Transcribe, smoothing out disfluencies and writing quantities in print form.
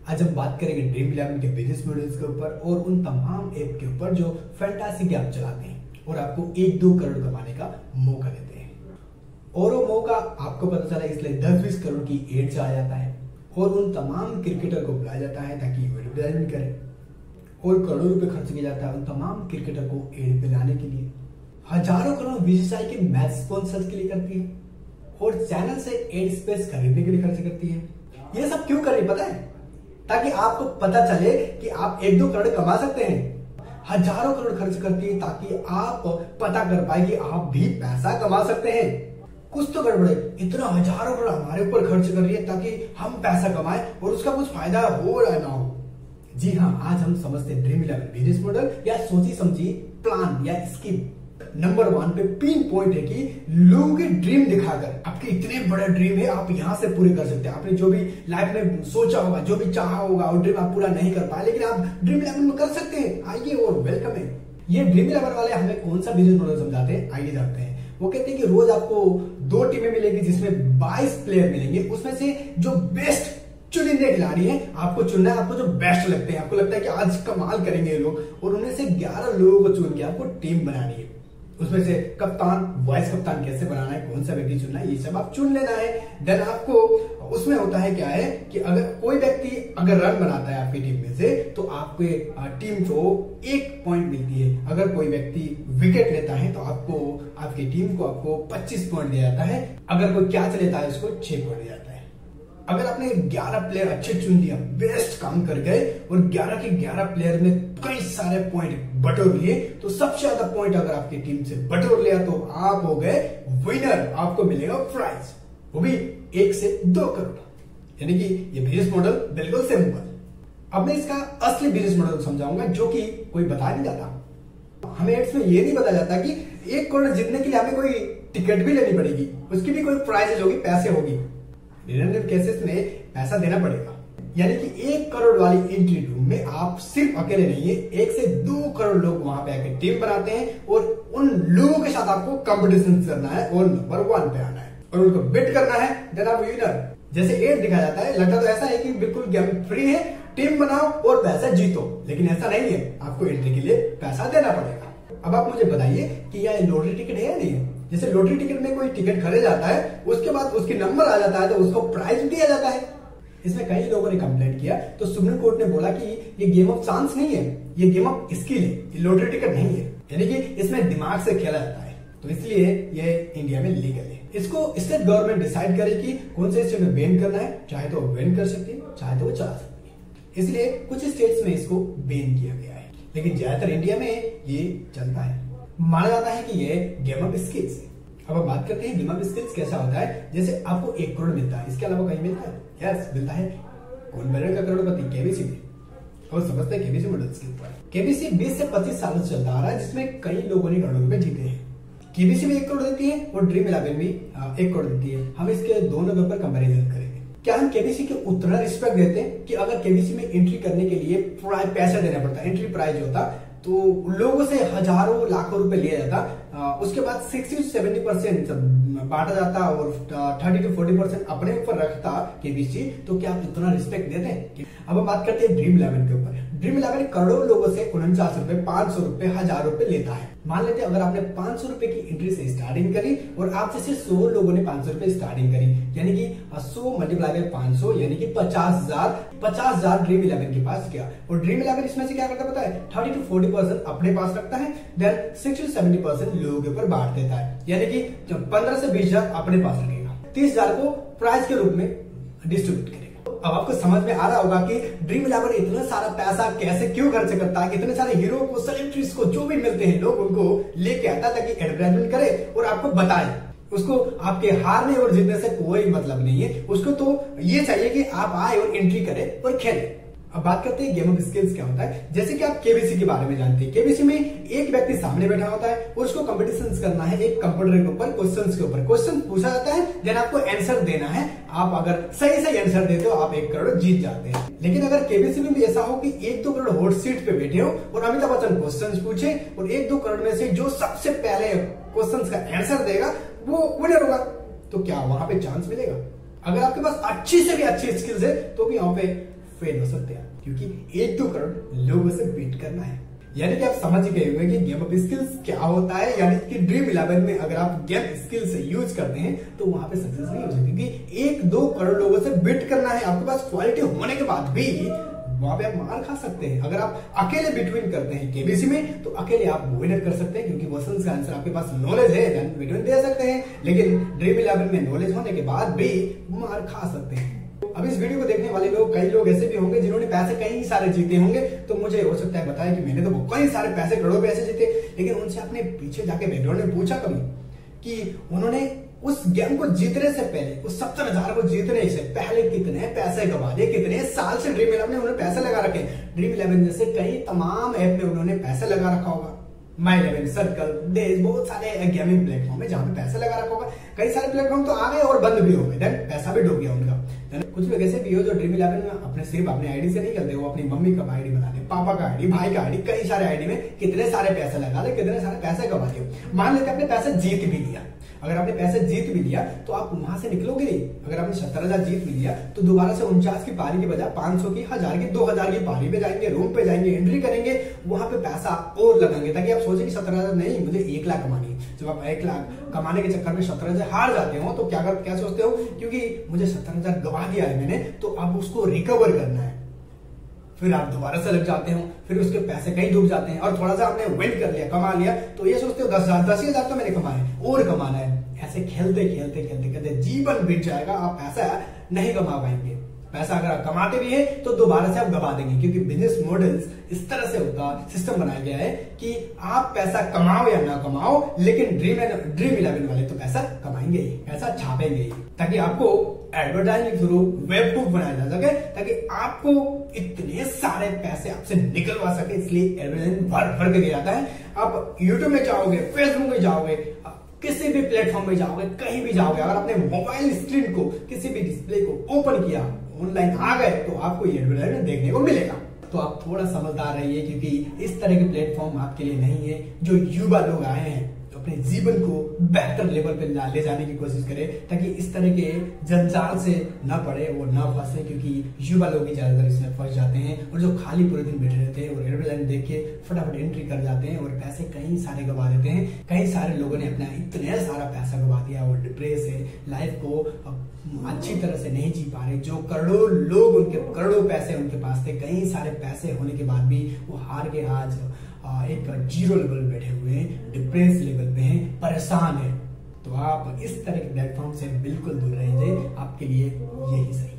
आज हम बात करेंगे ड्रीम इलेवन के बिजनेस मॉडल्स के ऊपर और उन तमाम ऐप के ऊपर जो फैंटासी के आप चलाते हैं और आपको 1-2 करोड़ कमाने का मौका देते हैं। और वो मौका आपको पता चला इसलिए 10-20 करोड़ की एड से आ जाता है और उन तमाम क्रिकेटर को बुलाया जाता है ताकि वो एडवर्टाइजमेंट करें और करोड़ों रुपए खर्च किया जाता है उन तमाम क्रिकेटर को एड पे लाने के लिए। हजारों करोड़ बीसीसीआई के मैच स्पॉन्सर के लिए करती है और चैनल से एड स्पेस खरीदने के लिए खर्च करती है। ये सब क्यों कर रही पता है? ताकि आपको पता चले कि आप 1-2 करोड़ कमा सकते हैं। हजारों करोड़ खर्च करती है ताकि आप पता कर पाए कि आप भी पैसा कमा सकते हैं। कुछ तो गड़बड़ है, इतना हजारों करोड़ हमारे ऊपर खर्च कर रही है ताकि हम पैसा कमाएं और उसका कुछ फायदा हो या ना हो। जी हाँ, आज हम समझते हैं ड्रीम इलेवन बिजनेस मॉडल या सोची समझी प्लान या स्कीम। नंबर 1 पे पिन पॉइंट है कि लोगों के ड्रीम दिखाकर आपके इतने बड़े ड्रीम है आप यहां से पूरे कर सकते हैं। आपने जो भी लाइफ में सोचा होगा, जो भी चाहा होगा, वो ड्रीम आप पूरा नहीं कर पाए लेकिन आप ड्रीम इलेवन में कर सकते हैं। आइए और वेलकम है। ये ड्रीम इलेवन वाले हमें कौन सा बिजनेस मॉडल समझाते हैं, आइए जानते हैं। वो कहते हैं कि रोज आपको 2 टीमें मिलेगी जिसमें 22 प्लेयर मिलेंगे, उसमें से जो बेस्ट चुनिंदे खिलाड़ी हैं आपको चुनना है। आपको जो बेस्ट लगते हैं, आपको लगता है कि आज कमाल करेंगे ये लोग, और उनमें से 11 लोगों को चुन के आपको टीम बनानी है। उसमें से कप्तान, वाइस कप्तान कैसे बनाना है, कौन सा व्यक्ति चुनना है, ये सब आप चुन लेना है। देन आपको उसमें होता है क्या है कि अगर कोई व्यक्ति अगर रन बनाता है आपकी टीम में से तो आपके टीम को 1 पॉइंट मिलती है। अगर कोई व्यक्ति विकेट लेता है तो आपको आपकी टीम को आपको 25 पॉइंट दिया जाता है। अगर कोई कैच लेता है उसको 6 पॉइंट दिया जाता है। अगर आपने 11 प्लेयर अच्छे चुन लिया, बेस्ट काम कर गए और 11 के 11 प्लेयर में कई सारे पॉइंट बटोर लिए तो सबसे ज्यादा पॉइंट अगर आपकी टीम से बटोर लिया तो आप हो गए विनर। आपको मिलेगा प्राइज, वो भी 1 से 2 करोड़। यानी कि ये बिजनेस मॉडल बिल्कुल सिंपल। अब मैं इसका असली बिजनेस मॉडल समझाऊंगा जो कि कोई बता नहीं जाता। हमें एड्स में ये नहीं बताया जाता कि 1 करोड़ जीतने के लिए हमें कोई टिकट भी लेनी पड़ेगी, उसकी भी कोई प्राइज होगी, पैसे होगी। रिलेटिव केसेस में पैसा देना पड़ेगा। यानी कि 1 करोड़ वाली एंट्री रूम में आप सिर्फ अकेले नहीं है, 1 से 2 करोड़ लोग वहां पे आके टीम बनाते हैं और उन लोगों के साथ आपको कंपटीशन करना है और नंबर 1 पे आना है और उनको बिट करना है। देन आप विनर। जैसे एड दिखाया जाता है, लगता तो ऐसा है कि बिल्कुल गेम फ्री है, टीम बनाओ और पैसा जीतो, लेकिन ऐसा नहीं है। आपको एंट्री के लिए पैसा देना पड़ेगा। अब आप मुझे बताइए कि यह लॉटरी टिकट है या नहीं है? जैसे लॉटरी टिकट में कोई टिकट खरीदा जाता है, उसके बाद उसके नंबर आ जाता है तो उसको प्राइज दिया जाता है। इसमें कई लोगों ने कंप्लेंट किया तो सुप्रीम कोर्ट ने बोला कि ये गेम ऑफ चांस नहीं है, ये गेम ऑफ स्किल है, ये लॉटरी टिकट नहीं है। यानी कि इसमें दिमाग से खेला जाता है, तो इसलिए ये इंडिया में लीगल है। इसको स्टेट गवर्नमेंट डिसाइड करे कि कौन से स्टेट में बैन करना है। चाहे तो बैन कर सकती है, चाहे तो वो चला सकती है। इसलिए कुछ स्टेट्स में इसको बैन किया गया है, लेकिन ज्यादातर इंडिया में ये चलता है। माना जाता है कि ये गेम ऑफ स्किल्स है। अब हम बात करते हैं गेम ऑफ स्किल्स कैसा होता है। जैसे आपको 1 करोड़ मिलता है, इसके अलावा कहीं मिलता है? यस, मिलता है। कौन बनेगा करोड़पति? केबीसी में। और समझते हैं केबीसी मॉडल्स के ऊपर। केबीसी 20 से 25 सालों से चलता आ रहा है, जिसमें कई लोगों ने करोड़ों रुपए जीते हैं। केबीसी में 1 करोड़ देती है और ड्रीम इलेवन भी 1 करोड़ देती है। हम इसके दोनों के ऊपर कंपेरिजन करेंगे। क्या हम केबीसी के उतना रिस्पेक्ट देते हैं कि अगर केबीसी में एंट्री करने के लिए पैसा देना पड़ता, एंट्री प्राइज होता तो लोगों से हजारों लाखों रुपए लिया जाता, उसके बाद 60 से 70% बांटा जाता और 30 से 40% अपने ऊपर रखता केबीसी, तो क्या आप इतना रिस्पेक्ट देते हैं? अब हम बात करते हैं ड्रीम इलेवन के ऊपर। ड्रीम इलेवन करोड़ों लोगों से 49 रुपए, 500 रुपए, 1000 रुपए लेता है। मान लेते हैं अगर आपने 500 रुपए की एंट्री से स्टार्टिंग करी और आप जैसे 100 लोगों ने 500 रुपए स्टार्टिंग करी, यानी कि 100 मल्टीप्लाई बाय 500 यानी कि 50,000 ड्रीम इलेवन के पास गया। और ड्रीम इलेवन इसमें से क्या करता पता है? 30 से 40% अपने पास रखता है, देन 60 से 70% लोगों के ऊपर बांट देता है। यानी कि 15 से 20,000 अपने पास रखेगा, 30,000 को प्राइज के रूप में डिस्ट्रीब्यूट करेगा। अब आपको समझ में आ रहा होगा कि ड्रीम इलेवन इतना सारा पैसा कैसे क्यों खर्च करता है। इतने सारे हीरो को, सेलिब्रिटीज को, जो भी मिलते हैं लोग उनको लेके आता ताकि एडवर्टाइजमेंट करे और आपको बताए। उसको आपके हारने और जीतने से कोई मतलब नहीं है, उसको तो ये चाहिए कि आप आए और एंट्री करें और खेलें। अब बात करते हैं गेम ऑफ स्किल्स क्या होता है। जैसे कि आप केबीसी के बारे में जानते हैं, केबीसी में एक व्यक्ति सामने बैठा होता है और उसको कंपटीशन करना है एक कंप्यूटर के ऊपर, क्वेश्चंस के ऊपर। क्वेश्चन पूछा जाता है, देन आपको आंसर देना है। आप अगर सही आंसर देते हो आप 1 करोड़ जीत जाते हैं। लेकिन अगर केबीसी में भी ऐसा हो कि 1-2 करोड़ हॉट सीट पे बैठे हो और अमिताभ बच्चन क्वेश्चन पूछे और 1-2 करोड़ में से जो सबसे पहले क्वेश्चन का आंसर देगा वो विनर होगा, तो क्या वहां पे चांस मिलेगा? अगर आपके पास अच्छी से भी अच्छी स्किल्स है तो भी वहां पे फेल हो सकते हैं, क्योंकि 1-2 करोड़ लोगों से बीट करना है। यानी कि आप समझ गए होंगे कि गेम ऑफ स्किल्स क्या होता है। यानी कि ड्रीम 11 में अगर आप गेम स्किल्स यूज करते हैं तो वहां पे सक्सेस नहीं हो सकती, क्योंकि 1-2 करोड़ लोगों से बीट करना है। आपके पास क्वालिटी होने के बाद भी वहां पे आप मार खा सकते हैं। अगर आप अकेले बिटवीन करते हैं केबीसी में तो अकेले आप विनर कर सकते हैं, क्योंकि क्वेश्चन का आंसर आपके पास नॉलेज है, देन बिटवीन दे सकते हैं। लेकिन ड्रीम 11 में नॉलेज होने के बाद भी मार खा सकते हैं। अब इस वीडियो को देखने वाले लोग, कई लोग ऐसे भी होंगे जिन्होंने पैसे कई सारे जीते होंगे। तो मुझे हो सकता है बताया कि मैंने तो कई सारे पैसे, करोड़ों पैसे जीते, लेकिन उनसे अपने पीछे जाके बैकग्राउंड में पूछा कभी कि उन्होंने उस गेम को जीतने से पहले, उस 70,000 को जीतने से पहले कितने पैसे गवा दिए, कितने साल से ड्रीम 11 में उन्होंने पैसे लगा रखे। ड्रीम 11 जैसे कई तमाम ऐप में उन्होंने पैसे लगा रखा होगा, माई 11, सर्कल, डेज, बहुत सारे गेमिंग प्लेटफॉर्म है जहां पे पैसा लगा रखा होगा। कई सारे प्लेटफॉर्म तो आ गए और बंद भी हो गए, देन पैसा भी डूब गया उनका। कुछ लोग ऐसे भी हो जो ड्रीम 11 में अपने सिर्फ अपने आईडी से नहीं करते, वो अपनी मम्मी का आईडी बना दे, पापा का आईडी, भाई का आईडी, कई सारे आईडी में कितने सारे पैसे लगा दे, कितने सारे पैसे गवा दिए। मान लेते आपने पैसे जीत भी लिया। अगर आपने पैसे जीत भी लिया तो आप वहां से निकलोगे नहीं। अगर आपने 70,000 जीत भी लिया तो दोबारा से 49 की पारी की बजाय 500 की, 1000 की, 2000 की पारी पे जाएंगे, रूम पे जाएंगे, एंट्री करेंगे, वहां पे पैसा और लगाएंगे, ताकि आप सोचे कि 17,000 नहीं, मुझे 1 लाख कमानी है। जब आप 1 लाख कमाने के चक्कर में 17,000 हार जाते हो तो क्या सोचते हो, क्योंकि मुझे 17,000 गवा दिया है मैंने, तो अब उसको रिकवर करना है। फिर आप दोबारा से लग जाते हो, फिर उसके पैसे कहीं डूब जाते हैं, और थोड़ा सा आपने विन कर लिया, कमा लिया, तो ये सोचते हो 10,000 तो मैंने कमाए, और कमाना है। ऐसे खेलते खेलते जीवन बीत जाएगा, आप पैसा नहीं कमा पाएंगे। पैसा अगर आप कमाते भी हैं तो दोबारा से आप गवा देंगे, क्योंकि बिजनेस मॉडल्स इस तरह से होता, सिस्टम बनाया गया है कि आप पैसा कमाओ या ना कमाओ, लेकिन ड्रीम 11 वाले तो पैसा कमाएंगे ही, पैसा छापेंगे ही, ताकि आपको एडवर्टाइजिंग के थ्रू वेबकूफ बनाया जा सके, ताकि आपको इतने सारे पैसे आपसे निकलवा सके। इसलिए एडवर्टाइजिंग भर के दिया जाता है। आप यूट्यूब में जाओगे, फेसबुक में जाओगे, किसी भी प्लेटफॉर्म में जाओगे, कहीं भी जाओगे, अगर आपने मोबाइल स्क्रीन को, किसी भी डिस्प्ले को ओपन किया, ऑनलाइन आ गए, तो आपको ये एडवर्टाइजमेंट देखने को मिलेगा। तो आप थोड़ा समझदार रहिए, क्योंकि इस तरह के प्लेटफॉर्म आपके लिए नहीं है। जो युवा लोग आए हैं तो अपने जीवन को बेहतर लेवल पे ले जाने की कोशिश करें, ताकि इस तरह के जंजाल से न पड़े और न फंसे, क्योंकि युवा लोग ही ज्यादातर इसमें फंस जाते हैं। और जो खाली पूरे दिन बैठे रहते हैं और एडवर्टाइजमेंट देख के फटाफट एंट्री कर जाते हैं और पैसे कई सारे गवा देते हैं। कई सारे लोगों ने अपना इतने सारा पैसा गवा दिया और डिप्रेस है, लाइफ को अच्छी तरह से नहीं जी पा रहे। जो करोड़ों लोग, उनके करोड़ों पैसे उनके पास थे, कई सारे पैसे होने के बाद भी वो हार के आज एक जीरो लेवल पे बैठे हुए हैं, डिप्रेस लेवल पे हैं, परेशान है। तो आप इस तरह के प्लेटफॉर्म से बिल्कुल दूर रहिए, आपके लिए यही सही।